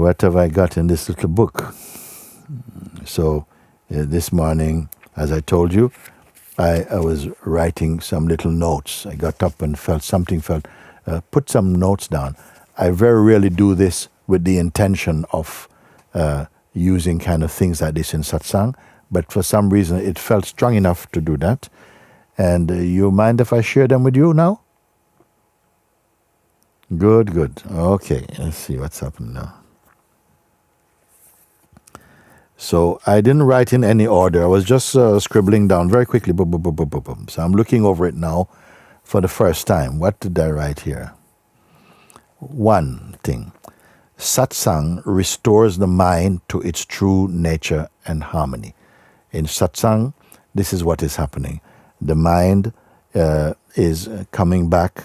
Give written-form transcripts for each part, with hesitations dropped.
what have I got in this little book? So this morning, as I told you, I was writing some little notes. I got up and put some notes down. I very rarely do this with the intention of using kind of things like this in satsang, but for some reason it felt strong enough to do that. And you mind if I share them with you now? Good. Okay, let's see what's happening now. So I didn't write in any order. I was just scribbling down very quickly. Boom, boom, boom, boom, boom, boom. So I'm looking over it now for the first time. What did I write here? One thing. Satsang restores the mind to its true nature and harmony. In satsang, this is what is happening. The mind is coming back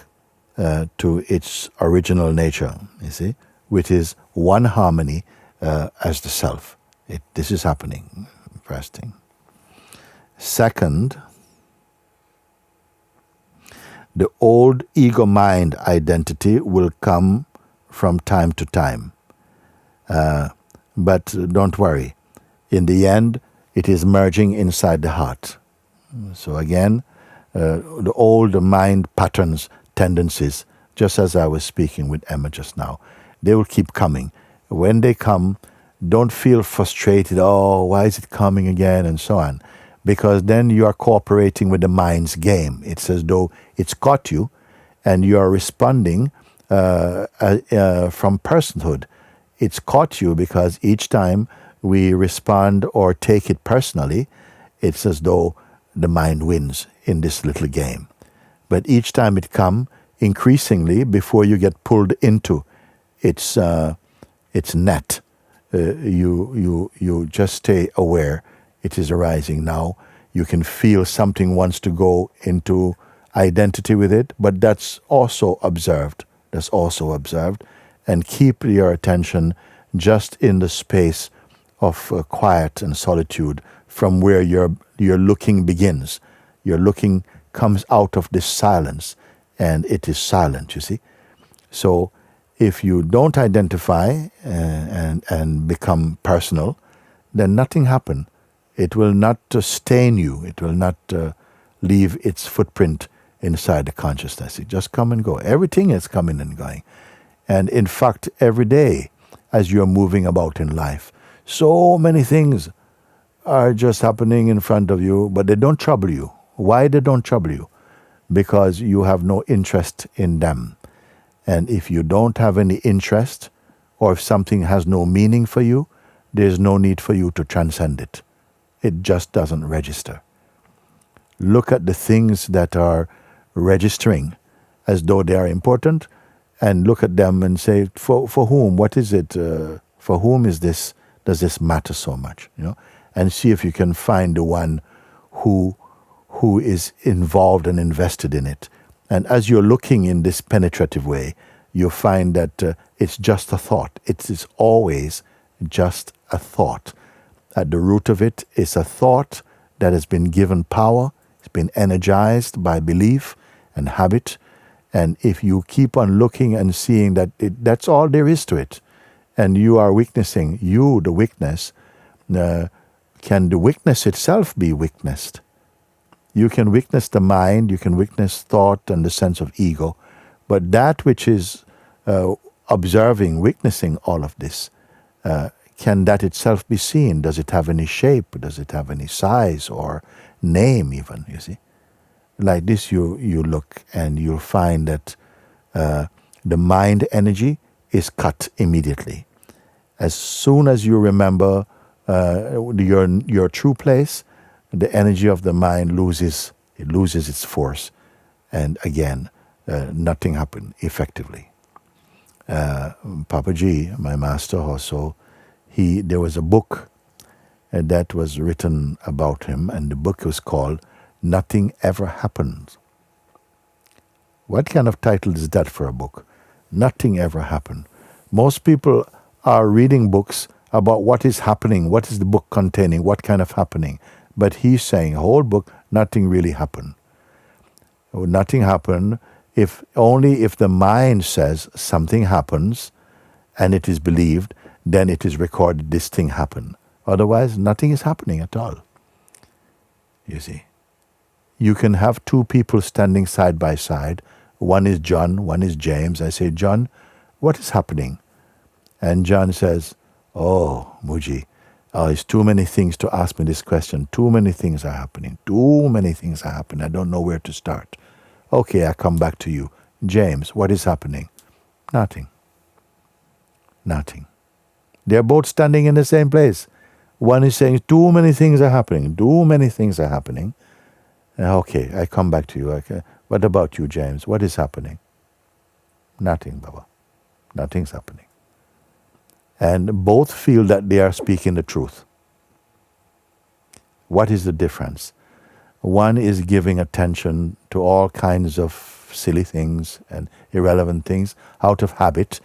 to its original nature, you see, which is one harmony as the self. This is happening, first thing. Second, the old ego-mind identity will come from time to time. But don't worry. In the end, it is merging inside the heart. So again, the old mind patterns, tendencies, just as I was speaking with Emma just now, they will keep coming. When they come, don't feel frustrated, oh, why is it coming again, and so on. Because then you are cooperating with the mind's game. It's as though it's caught you, and you are responding from personhood. It's caught you because each time we respond or take it personally, it's as though the mind wins in this little game. But each time it comes, increasingly, before you get pulled into its net, you just stay aware. It is arising now. You can feel something wants to go into identity with it, but that's also observed. And keep your attention just in the space of quiet and solitude from where your looking begins. Your looking comes out of this silence, and it is silent, you see. So if you don't identify and become personal, then nothing happens. It will not stain you. It will not leave its footprint inside the consciousness. It just come and go. Everything is coming and going. And in fact, every day, as you're moving about in life, so many things are just happening in front of you, but they don't trouble you. Why they don't trouble you? Because you have no interest in them. And if you don't have any interest, or if something has no meaning for you, there's no need for you to transcend it. It just doesn't register. Look at the things that are registering as though they are important, and look at them and say, for whom? What is it? For whom is this? Does this matter so much? You know, and see if you can find the one who is involved and invested in it. And as you're looking in this penetrative way, you find that it's just a thought. It is always just a thought. At the root of it is a thought that has been given power, it's been energized by belief and habit. And if you keep on looking and seeing that that's all there is to it, and you are witnessing, the witness, can the witness itself be witnessed? You can witness the mind, you can witness thought and the sense of ego, but that which is observing, witnessing all of this, can that itself be seen? Does it have any shape? Does it have any size or name even, you see? Like this, you look and you'll find that the mind energy is cut immediately. As soon as you remember your true place, the energy of the mind loses its force, and again, nothing happened effectively. Papaji, my master also, there was a book that was written about him, and the book was called Nothing Ever Happened. What kind of title is that for a book? Nothing ever happened. Most people are reading books about what is happening, what is the book containing, what kind of happening. But he's saying, a whole book, nothing really happened. Nothing happened only if the mind says something happens and it is believed, then it is recorded this thing happened. Otherwise, nothing is happening at all. You see. You can have two people standing side by side. One is John, one is James. I say, John, what is happening? And John says, oh, Muji, it's too many things to ask me this question. Too many things are happening. Too many things are happening. I don't know where to start. Okay, I come back to you. James, what is happening? Nothing. Nothing. They're both standing in the same place. One is saying, too many things are happening. Too many things are happening. Okay, I come back to you. Okay. What about you, James? What is happening? Nothing, Baba. Nothing's happening. And both feel that they are speaking the truth. What is the difference? One is giving attention to all kinds of silly things and irrelevant things out of habit,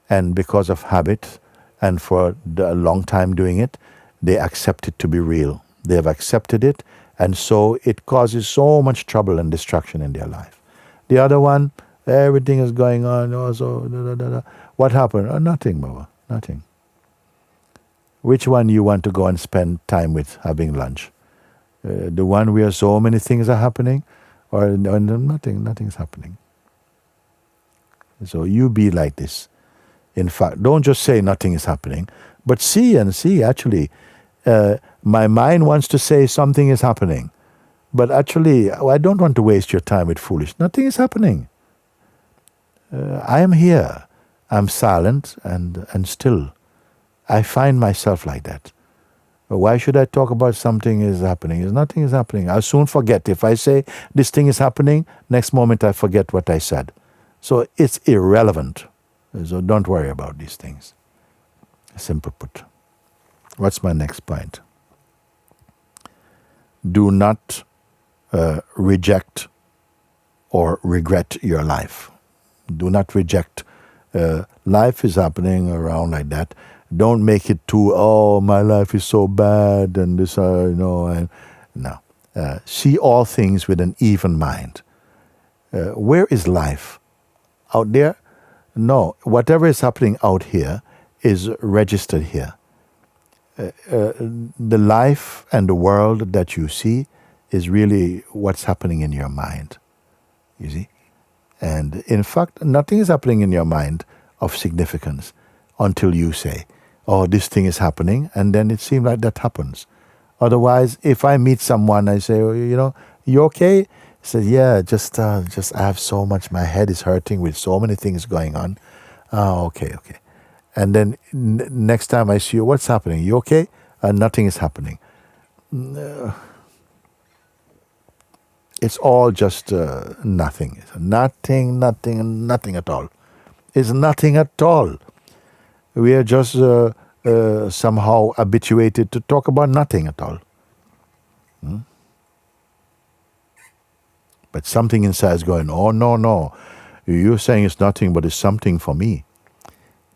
and because of habit and for a long time doing it, they accept it to be real. They have accepted it, and so it causes so much trouble and distraction in their life. The other one, everything is going on. What happened? Nothing, Baba. Nothing. Which one you want to go and spend time with having lunch? The one where so many things are happening, or nothing's happening. So you be like this. In fact, don't just say nothing is happening, but see, actually, my mind wants to say something is happening, but actually, I don't want to waste your time with foolish. Nothing is happening. I am here. I'm silent and still. I find myself like that. Why should I talk about something is happening? Nothing is happening. I'll soon forget. If I say this thing is happening, next moment I forget what I said. So it's irrelevant. So don't worry about these things. Simple put. What's my next point? Do not reject or regret your life. Do not reject. Life is happening around like that. Don't make it too, oh, my life is so bad and this, no. See all things with an even mind. Where is life? Out there? No. Whatever is happening out here is registered here. The life and the world that you see is really what's happening in your mind. You see? And in fact, nothing is happening in your mind of significance until you say, oh, this thing is happening, and then it seems like that happens. Otherwise, if I meet someone, I say, oh, you okay? He says, yeah, just I have so much, my head is hurting with so many things going on. Oh, okay. And then next time I see you, what's happening? You okay? Nothing is happening. It's all just nothing. Nothing at all. It's nothing at all. We are just somehow habituated to talk about nothing at all. But something inside is going, oh, no. You're saying it's nothing, but it's something for me.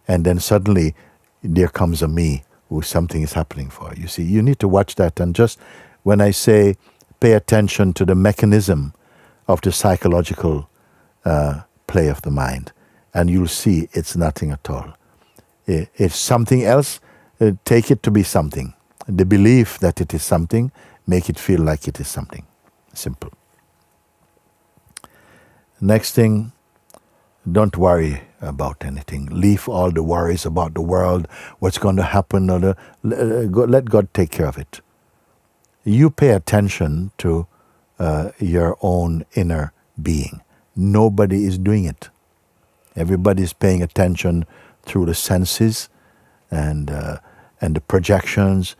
And then suddenly there comes a me who something is happening for. You see, you need to watch that. And just when I say pay attention to the mechanism of the psychological play of the mind, and you'll see it's nothing at all. If something else, take it to be something. The belief that it is something, make it feel like it is something. Simple. Next thing, don't worry about anything. Leave all the worries about the world, what's going to happen, or let God take care of it. You pay attention to your own inner being. Nobody is doing it. Everybody is paying attention through the senses and the projections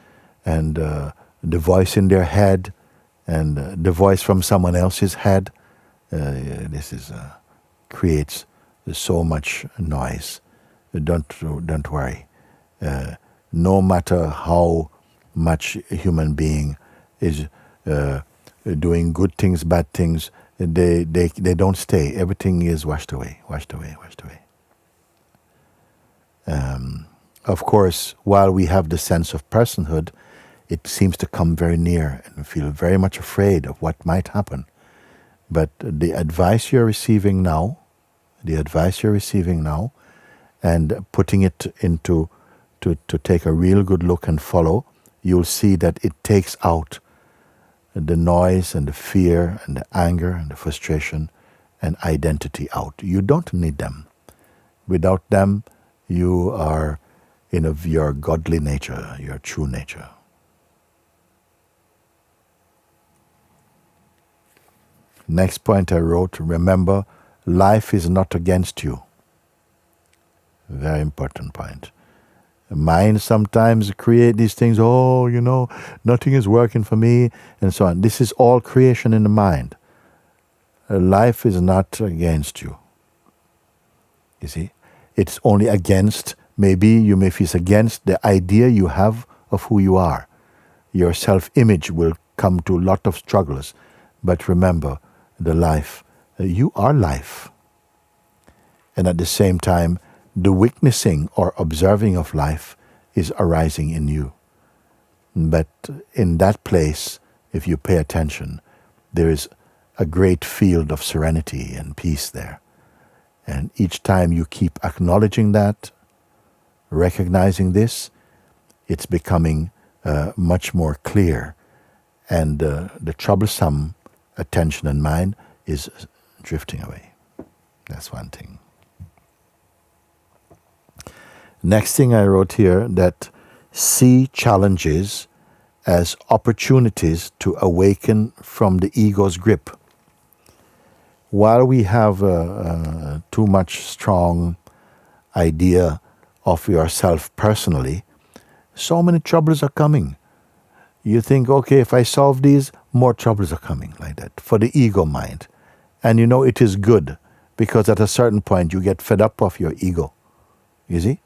and the voice in their head and the voice from someone else's head. This is creates so much noise. Don't worry. No matter how much a human being is doing good things, bad things, they don't stay. Everything is washed away. Of course, while we have the sense of personhood, it seems to come very near and feel very much afraid of what might happen. But the advice you're receiving now, and putting it into to take a real good look and follow, you'll see that it takes out the noise and the fear and the anger and the frustration and identity out. You don't need them. Without them, you are in your godly nature, your true nature. Next point I wrote, remember, life is not against you. Very important point. Mind sometimes create these things, nothing is working for me, and so on. This is all creation in the mind. Life is not against you. You see? It's only against, maybe you may feel against the idea you have of who you are. Your self-image will come to a lot of struggles. But remember, the life, you are life. And at the same time, the witnessing or observing of life is arising in you. But in that place, if you pay attention, there is a great field of serenity and peace there. And each time you keep acknowledging that, recognizing this, it's becoming much more clear. And the troublesome attention and mind is drifting away. That's one thing. Next thing I wrote here, that see challenges as opportunities to awaken from the ego's grip. While we have too much strong idea of yourself personally, so many troubles are coming. You think, okay, if I solve these, more troubles are coming, like that, for the ego mind. And it is good, because at a certain point you get fed up of your ego, you see?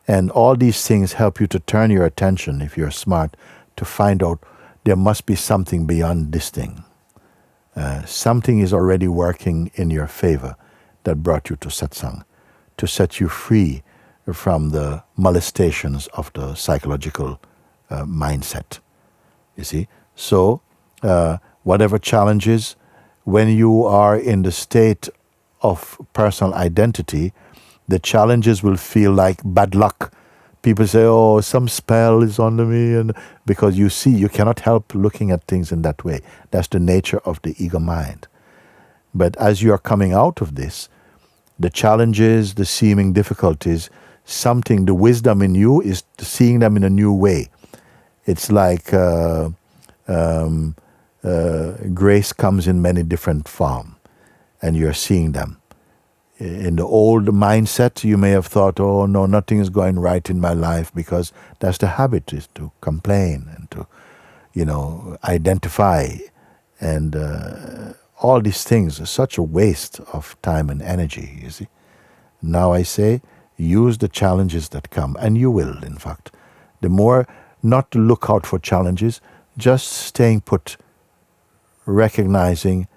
And all these things help you to turn your attention, if you're smart, to find out there must be something beyond this thing. Something is already working in your favor that brought you to satsang, to set you free from the molestations of the psychological mindset. You see? So, whatever challenges, when you are in the state of personal identity, the challenges will feel like bad luck. People say, oh, some spell is under me, and because you cannot help looking at things in that way. That's the nature of the ego mind. But as you are coming out of this, the challenges, the seeming difficulties, the wisdom in you is seeing them in a new way. It's like grace comes in many different forms, and you're seeing them. In the old mindset, you may have thought, oh no, nothing is going right in my life, because that's the habit, is to complain and to, identify. And all these things are such a waste of time and energy, you see. Now I say, use the challenges that come, and you will, in fact. The more, not to look out for challenges, just staying put, recognizing,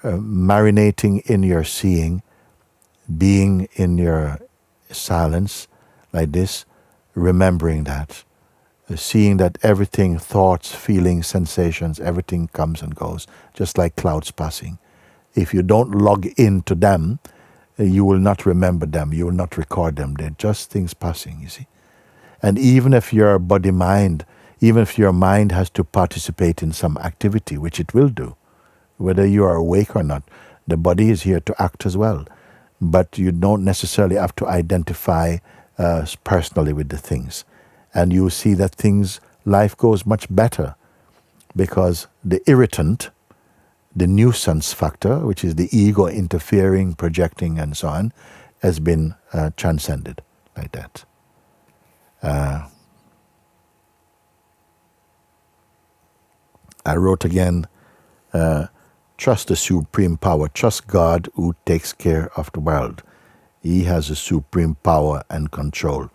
marinating in your seeing, being in your silence like this, remembering that, seeing that everything, thoughts, feelings, sensations, everything comes and goes, just like clouds passing. If you don't log into them, you will not remember them, you will not record them. They're just things passing, you see. And even if your body-mind, even if your mind has to participate in some activity, which it will do, whether you are awake or not, the body is here to act as well. But you don't necessarily have to identify personally with the things. And you see that life goes much better, because the irritant, the nuisance factor, which is the ego interfering, projecting, and so on, has been transcended like that. I wrote again, trust the supreme power. Trust God who takes care of the world. He has the supreme power and control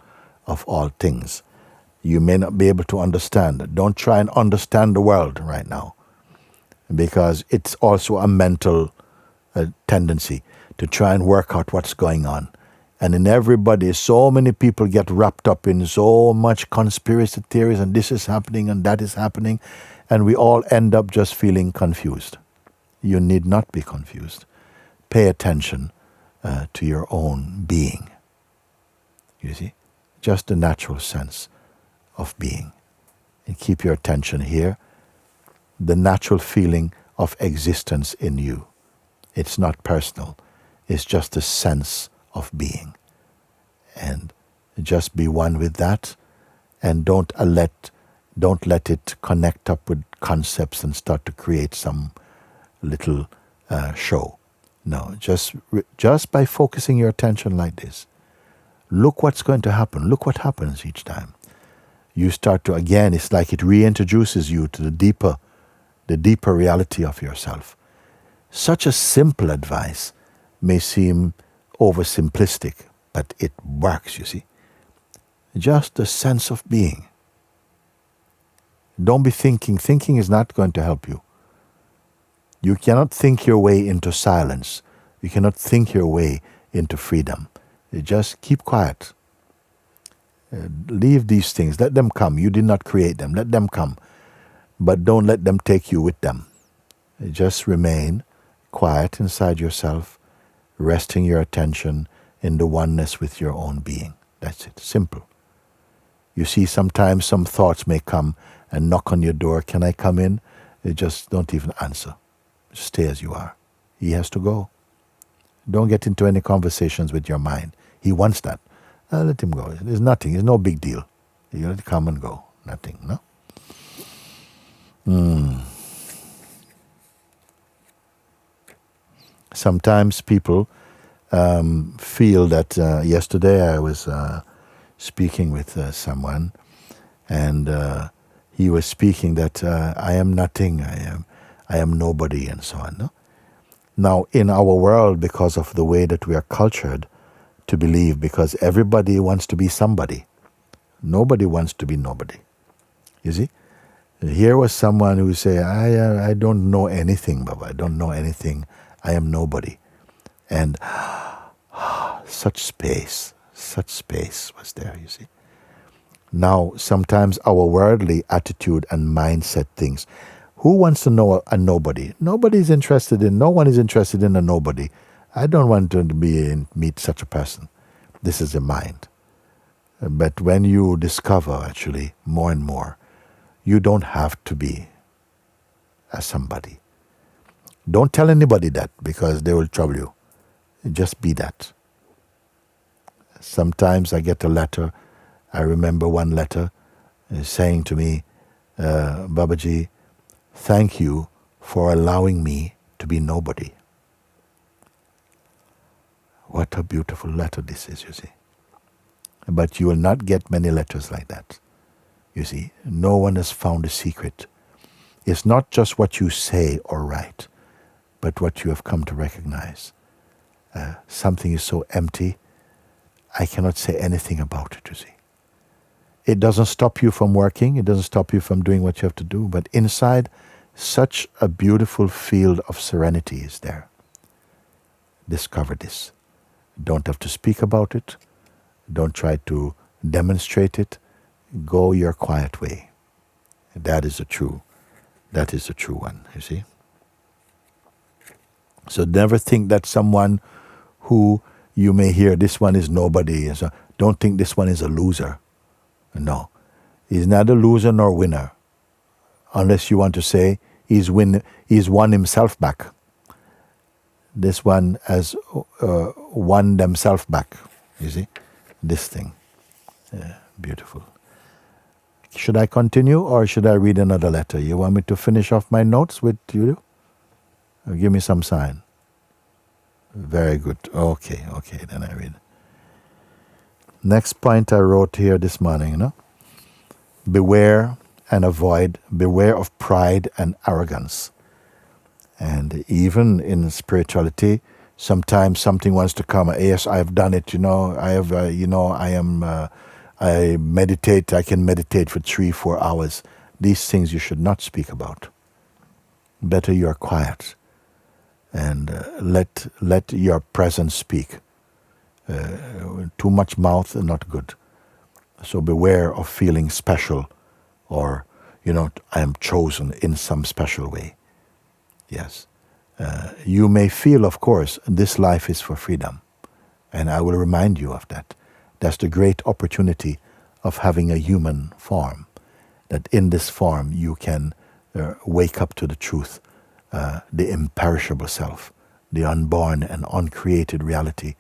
of all things. You may not be able to understand. Don't try and understand the world right now, because it's also a mental tendency to try and work out what's going on. And in everybody, so many people get wrapped up in so much conspiracy theories, and this is happening and that is happening, and we all end up just feeling confused. You need not be confused. Pay attention to your own being. You see? just the natural sense of being. And keep your attention here. The natural feeling of existence in you. It's not personal. It's just a sense of being. And just be one with that, and don't let it connect up with concepts and start to create some little show. No, just by focusing your attention like this, look what's going to happen. Look what happens each time. You start to, again, it's like it reintroduces you to the deeper reality of yourself. Such a simple advice may seem oversimplistic, but it works, you see. Just a sense of being. Don't be thinking. Thinking is not going to help you. You cannot think your way into silence. You cannot think your way into freedom. You just keep quiet. Leave these things. Let them come. You did not create them. Let them come. But don't let them take you with them. Just remain quiet inside yourself, resting your attention in the oneness with your own being. That's it. Simple. You see, sometimes some thoughts may come and knock on your door. Can I come in? You just don't even answer. Just stay as you are. He has to go. Don't get into any conversations with your mind. He wants that. Let him go. There's nothing. It's no big deal. You let it come and go. Nothing, no? Sometimes people feel that yesterday I was speaking with someone, and he was speaking that I am nothing, I am nobody, and so on. No? Now, in our world, because of the way that we are cultured to believe, because everybody wants to be somebody, nobody wants to be nobody. You see? Here was someone who say, I don't know anything, Baba. I don't know anything. I am nobody. And such space was there, you see. Now, sometimes our worldly attitude and mindset things. Who wants to know a nobody? No one is interested in a nobody. I don't want to meet such a person. This is a mind. But when you discover, actually, more and more, you don't have to be a somebody. Don't tell anybody that, because they will trouble you. Just be that. Sometimes I get a letter. I remember one letter saying to me, Babaji, thank you for allowing me to be nobody. What a beautiful letter this is, you see. But you will not get many letters like that. You see, no one has found a secret. It's not just what you say or write, but what you have come to recognize. Something is so empty, I cannot say anything about it, you see. It doesn't stop you from working, it doesn't stop you from doing what you have to do, but inside, such a beautiful field of serenity is there. Discover this. Don't have to speak about it. Don't try to demonstrate it. Go your quiet way. That is the true one, you see. So never think that someone who you may hear, this one is nobody, so don't think this one is a loser. No. He's neither loser nor winner. Unless you want to say he's won himself back. This one has won themselves back. You see? This thing. Beautiful. Should I continue or should I read another letter? You want me to finish off my notes with you? Or give me some sign. Very good. Okay, then I read. Next point I wrote here this morning, beware and avoid, beware of pride and arrogance. And even in spirituality, sometimes something wants to come. Yes, I've done it, I meditate, I can meditate for 3-4 hours. These things you should not speak about. Better you are quiet and let your presence speak. Too much mouth is not good. So beware of feeling special or, I am chosen in some special way. Yes. You may feel, of course, this life is for freedom. And I will remind you of that That's the great opportunity of having a human form, that in this form you can wake up to the truth, the imperishable self, the unborn and uncreated reality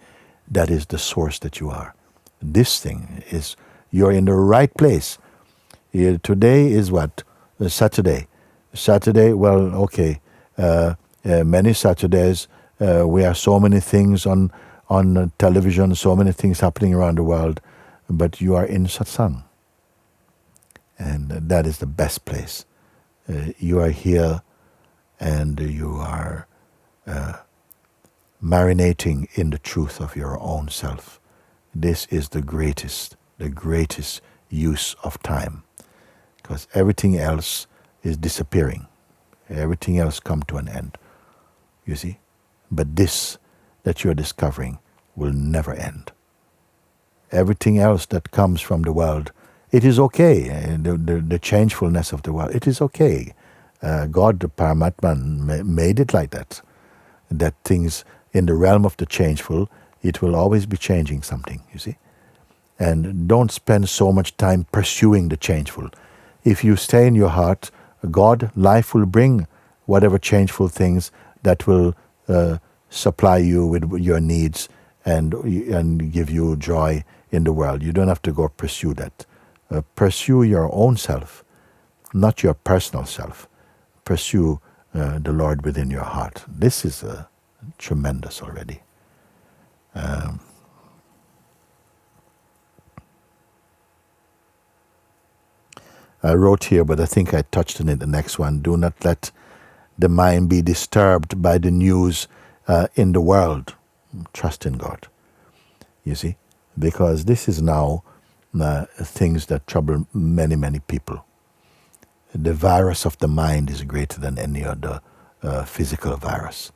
that is the source that you are. This thing is, you're in the right place. Today is what? Saturday. Saturday, well, okay. Many Saturdays, we have so many things on television, so many things happening around the world, but you are in satsang. And that is the best place. You are here and you are marinating in the truth of your own self. This is the greatest use of time, because everything else is disappearing. Everything else come to an end, you see. But this that you're discovering will never end. Everything else that comes from the world, it is okay. The changefulness of the world, it is okay. God, the Paramatman, made it like that. That things in the realm of the changeful, it will always be changing something, you see. And don't spend so much time pursuing the changeful. If you stay in your heart, God, life will bring whatever changeful things that will supply you with your needs and give you joy in the world. You don't have to go pursue that. Pursue your own self, not your personal self. Pursue the Lord within your heart. This is tremendous already. I wrote here, but I think I touched on it the next one. Do not let the mind be disturbed by the news in the world. Trust in God. You see? Because this is now things that trouble many, many people. The virus of the mind is greater than any other physical virus.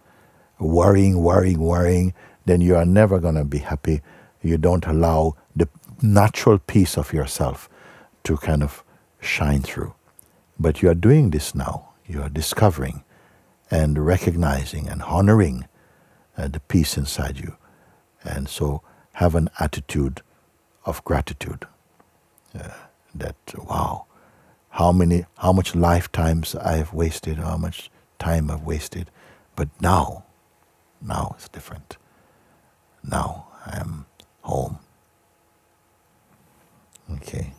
Worrying, then you are never going to be happy. You don't allow the natural peace of yourself to kind of shine through. But you are doing this now. You are discovering and recognizing and honoring the peace inside you. And so have an attitude of gratitude. That, wow, how much lifetimes I have wasted, how much time I've wasted. But now it's different. Now I am home. Okay.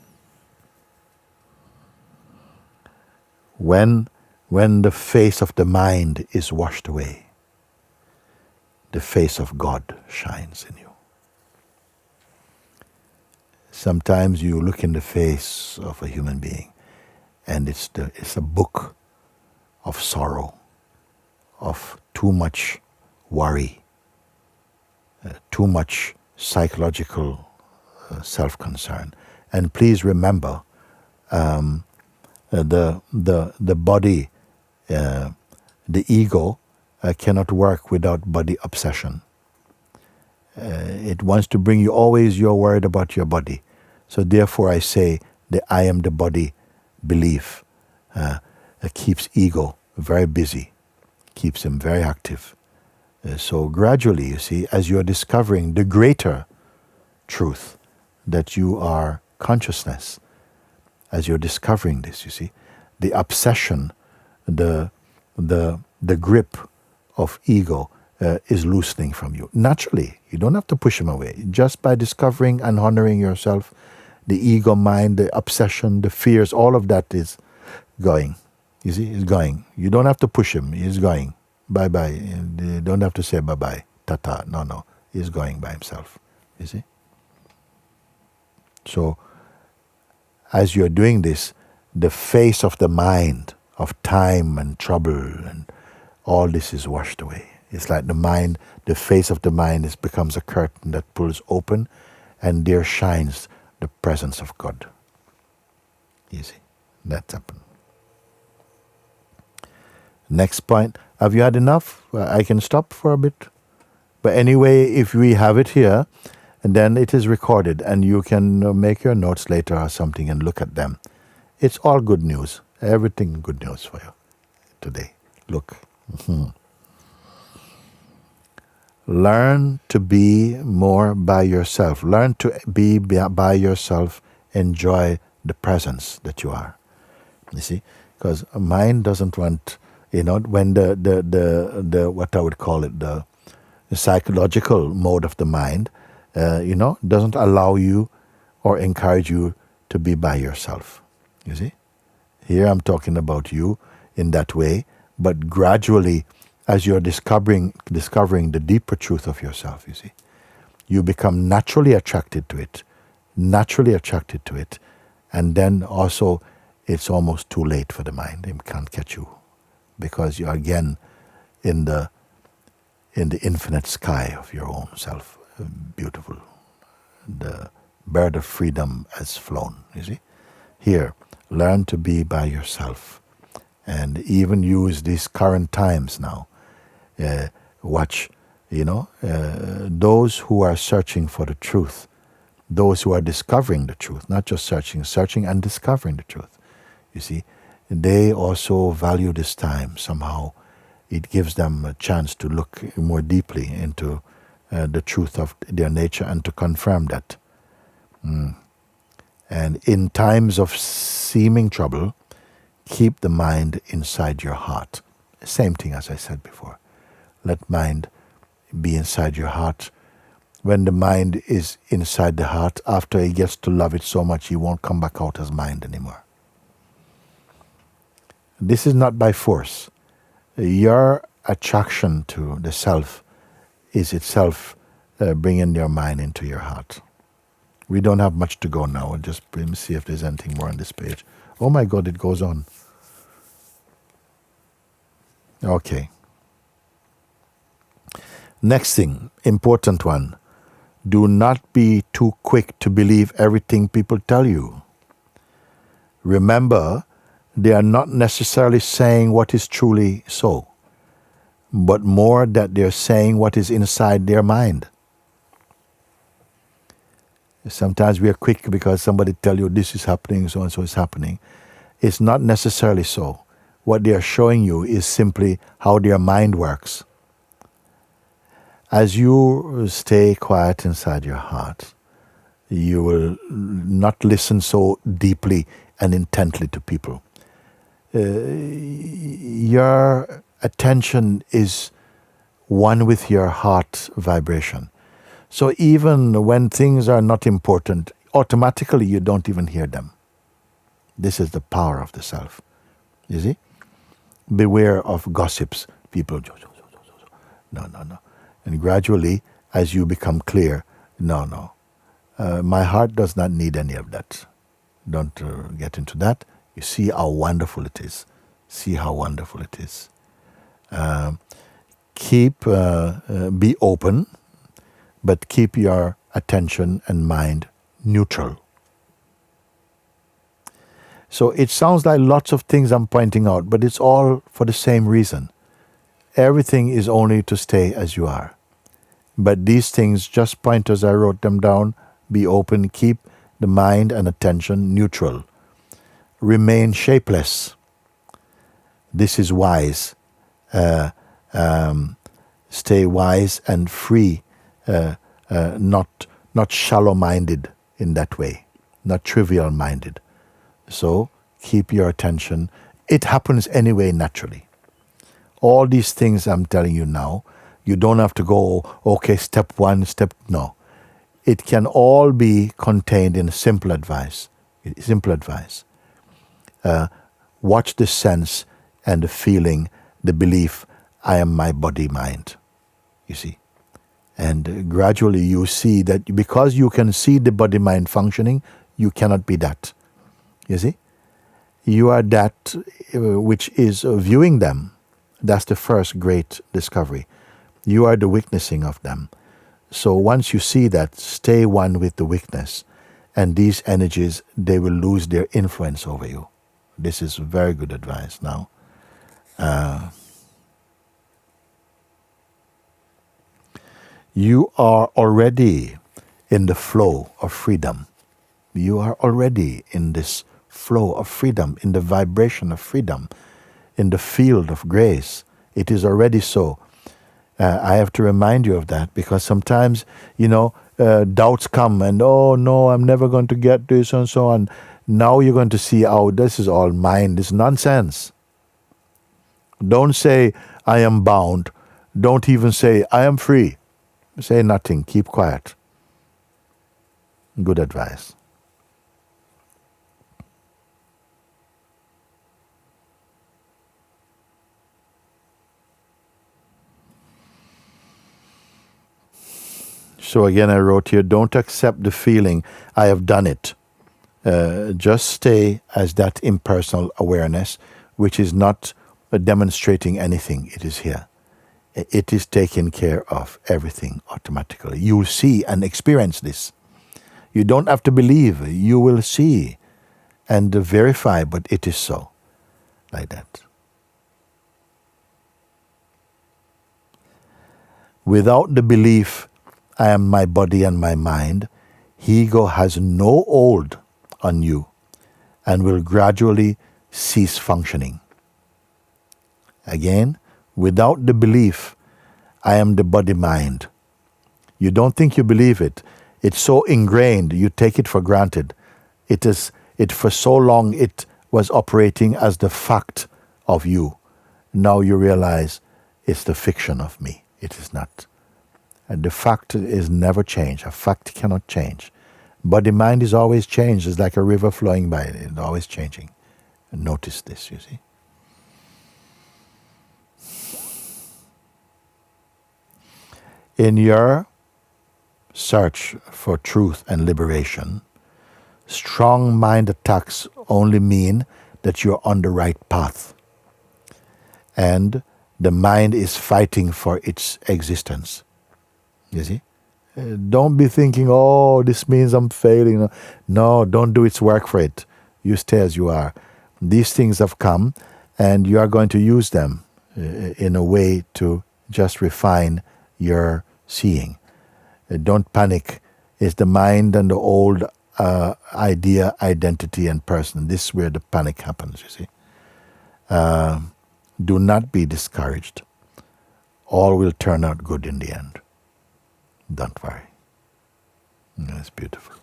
When the face of the mind is washed away, the face of God shines in you. Sometimes you look in the face of a human being and it's a book of sorrow, of too much worry, too much psychological self-concern. And please remember, the body, the ego cannot work without body obsession. It wants to bring you always, you're worried about your body. So therefore I say the I am the body belief keeps ego very busy, keeps him very active. So gradually, you see, as you're discovering the greater truth, that you are consciousness, as you're discovering this, you see, the obsession, the grip of ego is loosening from you. Naturally, you don't have to push him away. Just by discovering and honoring yourself, the ego mind, the obsession, the fears, all of that is going. You see, it's going. You don't have to push him. He's going. Bye-bye. You don't have to say bye-bye. Ta-ta. No. He's going by himself. You see? So, as you're doing this, the face of the mind, of time and trouble and all this is washed away. It's like the mind, the face of the mind becomes a curtain that pulls open, and there shines the presence of God. You see, that's happened. Next point. Have you had enough? I can stop for a bit. But anyway, if we have it here, and then it is recorded, and you can make your notes later or something and look at them. It's all good news. Everything good news for you today. Look. Learn to be more by yourself. Learn to be by yourself. Enjoy the presence that you are. You see, because mind doesn't want, when the what I would call it, the psychological mode of the mind, doesn't allow you or encourage you to be by yourself. You see, here I'm talking about you in that way, but gradually, as you're discovering the deeper truth of yourself, you see, you become naturally attracted to it, and then also it's almost too late for the mind. It can't catch you because you're again in the infinite sky of your own self. Beautiful. The bird of freedom has flown, you see. Here, learn to be by yourself and even use these current times now. Watch, those who are searching for the truth, those who are discovering the truth, not just searching and discovering the truth. You see, they also value this time somehow. It gives them a chance to look more deeply into the truth of their nature and to confirm that. And in times of seeming trouble, keep the mind inside your heart. Same thing as I said before. Let mind be inside your heart. When the mind is inside the heart, after he gets to love it so much, he won't come back out as mind anymore. This is not by force. Your attraction to the self is itself bringing your mind into your heart. We don't have much to go now. I'll just see if there's anything more on this page. Oh my God, it goes on. Okay. Next thing, important one. Do not be too quick to believe everything people tell you. Remember, they are not necessarily saying what is truly so, but more that they're saying what is inside their mind. Sometimes we are quick because somebody tell you this is happening, so and so is happening. It's not necessarily so. What they are showing you is simply how their mind works. As you stay quiet inside your heart, you will not listen so deeply and intently to people. Your attention is one with your heart vibration. So even when things are not important, automatically you don't even hear them. This is the power of the self. You see? Beware of gossips. People, no. And gradually, as you become clear, no. My heart does not need any of that. Don't get into that. You see how wonderful it is. Be open, but keep your attention and mind neutral. So it sounds like lots of things I'm pointing out, but it's all for the same reason. Everything is only to stay as you are. But these things, just pointers, I wrote them down. Be open, keep the mind and attention neutral. Remain shapeless. This is wise. Stay wise and free, not shallow-minded in that way, not trivial-minded. So keep your attention. It happens anyway naturally. All these things I'm telling you now, you don't have to go, okay, step one, no. It can all be contained in simple advice. Watch the sense and the feeling, the belief, I am my body, mind. You see? And gradually you see that because you can see the body, mind functioning, you cannot be that. You see? You are that which is viewing them. That's the first great discovery. You are the witnessing of them. So once you see that, stay one with the witness. And these energies, they will lose their influence over you. This is very good advice now. You are already in the flow of freedom. You are already in this flow of freedom, in the vibration of freedom, in the field of grace. It is already so. I have to remind you of that, because sometimes, doubts come and, oh no, I'm never going to get this and so on. Now you're going to see, oh, this is all mine. This is nonsense. Don't say, I am bound. Don't even say, I am free. Say nothing. Keep quiet. Good advice. So again, I wrote here, don't accept the feeling, I have done it. Just stay as that impersonal awareness, which is not demonstrating anything. It is here. It is taking care of everything automatically. You'll see and experience this. You don't have to believe. You will see and verify, but it is so. Like that. Without the belief, I am my body and my mind, ego has no hold on you and will gradually cease functioning. Again, without the belief, I am the body-mind. You don't think you believe it. It's so ingrained, you take it for granted. It for so long it was operating as the fact of you. Now you realize it's the fiction of me. It is not. And the fact is never changed. A fact cannot change. Body-mind is always changed. It's like a river flowing by. It's always changing. And notice this, you see. In your search for truth and liberation, strong mind attacks only mean that you're on the right path. And the mind is fighting for its existence. You see? Don't be thinking, oh, this means I'm failing. No, don't do its work for it. You stay as you are. These things have come, and you are going to use them in a way to just refine your seeing. Don't panic. It's the mind and the old idea, identity, and person. This is where the panic happens, you see. Do not be discouraged. All will turn out good in the end. Don't worry. That's beautiful.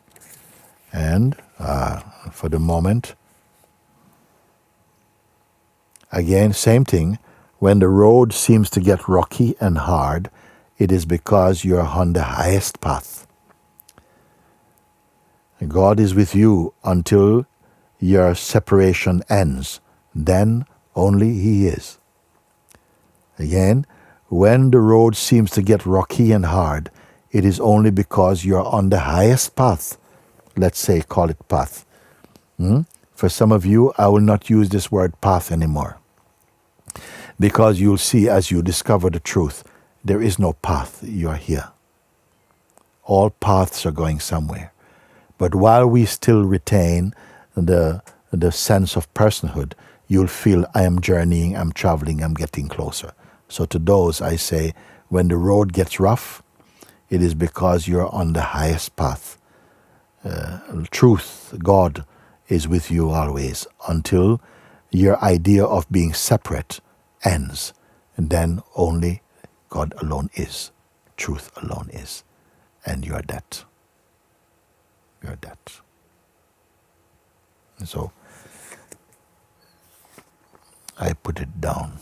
And for the moment, again, same thing. When the road seems to get rocky and hard, it is because you're on the highest path. God is with you until your separation ends. Then only He is. Again, when the road seems to get rocky and hard, it is only because you're on the highest path. Let's say, call it path. For some of you, I will not use this word path anymore. Because you'll see as you discover the truth, there is no path. You are here. All paths are going somewhere. But while we still retain the sense of personhood, you'll feel I am journeying, I'm traveling, I'm getting closer. So to those I say, when the road gets rough, it is because you're on the highest path. Truth, God, is with you always until your idea of being separate ends. And then only God alone is. Truth alone is. And you are that. You are that. And so I put it down.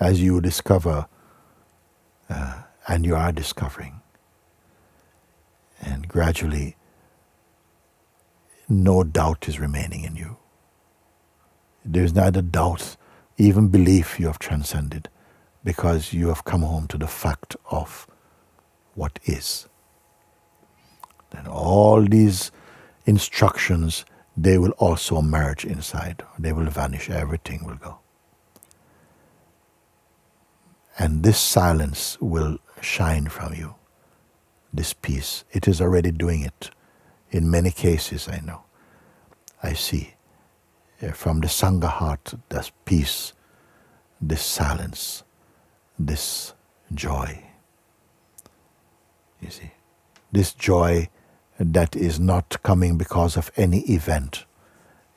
As you discover, and you are discovering, and gradually no doubt is remaining in you. There is neither doubt, even belief you have transcended, because you have come home to the fact of what is. Then all these instructions, they will also merge inside. They will vanish. Everything will go. And this silence will shine from you. This peace. It is already doing it. In many cases, I know. I see. From the Sangha heart, there's peace, this silence, this joy. You see. This joy that is not coming because of any event.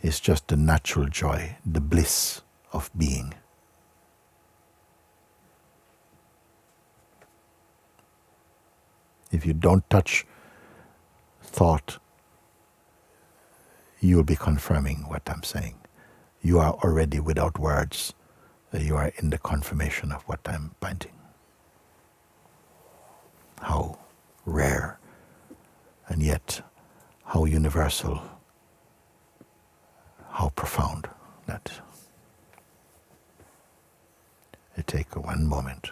is just the natural joy, the bliss of being. If you don't touch thought, you'll be confirming what I'm saying. You are already without words. You are in the confirmation of what I'm pointing. How rare, and yet how universal, how profound that is. I take one moment.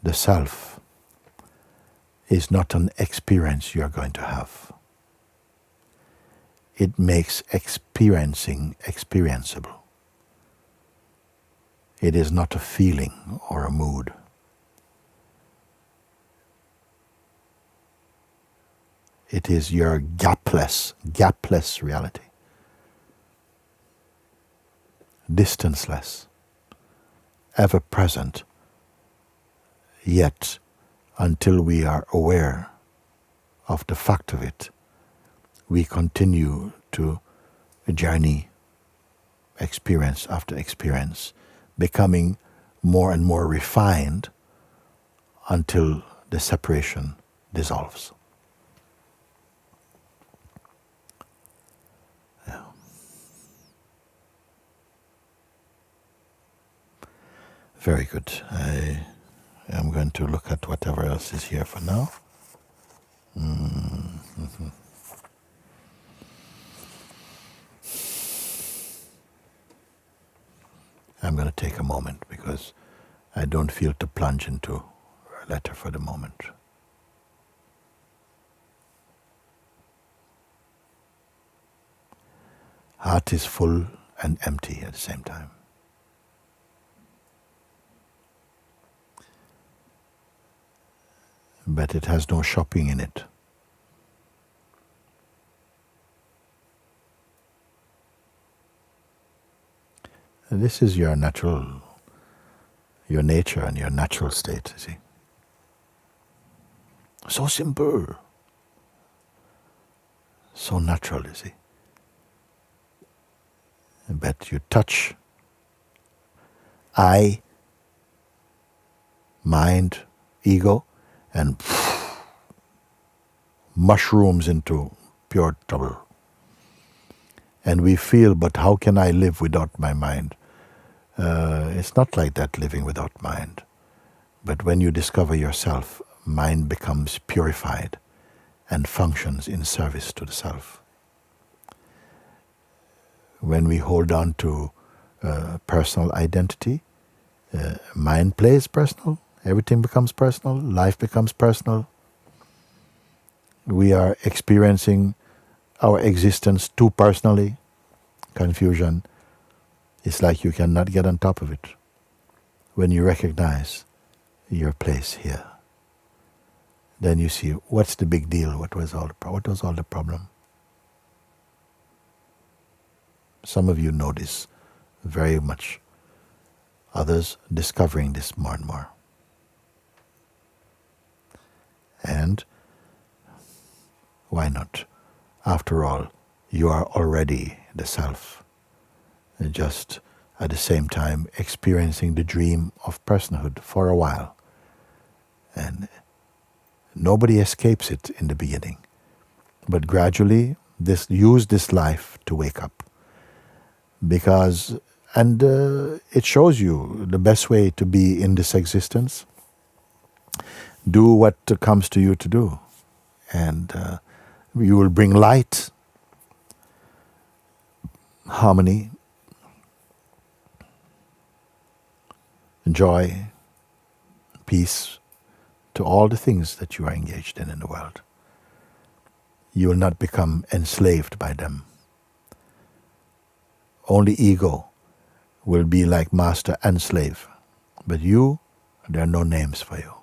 The self is not an experience you are going to have. It makes experiencing experienceable. It is not a feeling or a mood. It is your gapless reality. Distanceless, ever present, yet until we are aware of the fact of it, we continue to journey experience after experience, becoming more and more refined until the separation dissolves. Yeah. Very good. I'm going to look at whatever else is here for now. Mm-hmm. I'm going to take a moment because I don't feel to plunge into a letter for the moment. Heart is full and empty at the same time. But it has no shopping in it. This is your nature and your natural state, you see. So simple. So natural, you see. But you touch I, mind, ego, and mushrooms into pure trouble. And we feel, but how can I live without my mind? It's not like that, living without mind. But when you discover yourself, mind becomes purified and functions in service to the self. When we hold on to personal identity, mind plays personal, everything becomes personal, life becomes personal. We are experiencing our existence too personally. Confusion. It's like you cannot get on top of it. When you recognize your place here, then you see what's the big deal. What was all the problem? Some of you know this very much. Others discovering this more and more. And why not? After all, you are already the self, just at the same time experiencing the dream of personhood for a while. And nobody escapes it in the beginning. But gradually, use this life to wake up. Because, it shows you the best way to be in this existence. Do what comes to you to do. And you will bring light, harmony, joy, peace to all the things that you are engaged in the world. You will not become enslaved by them. Only ego will be like master and slave. But you, there are no names for you.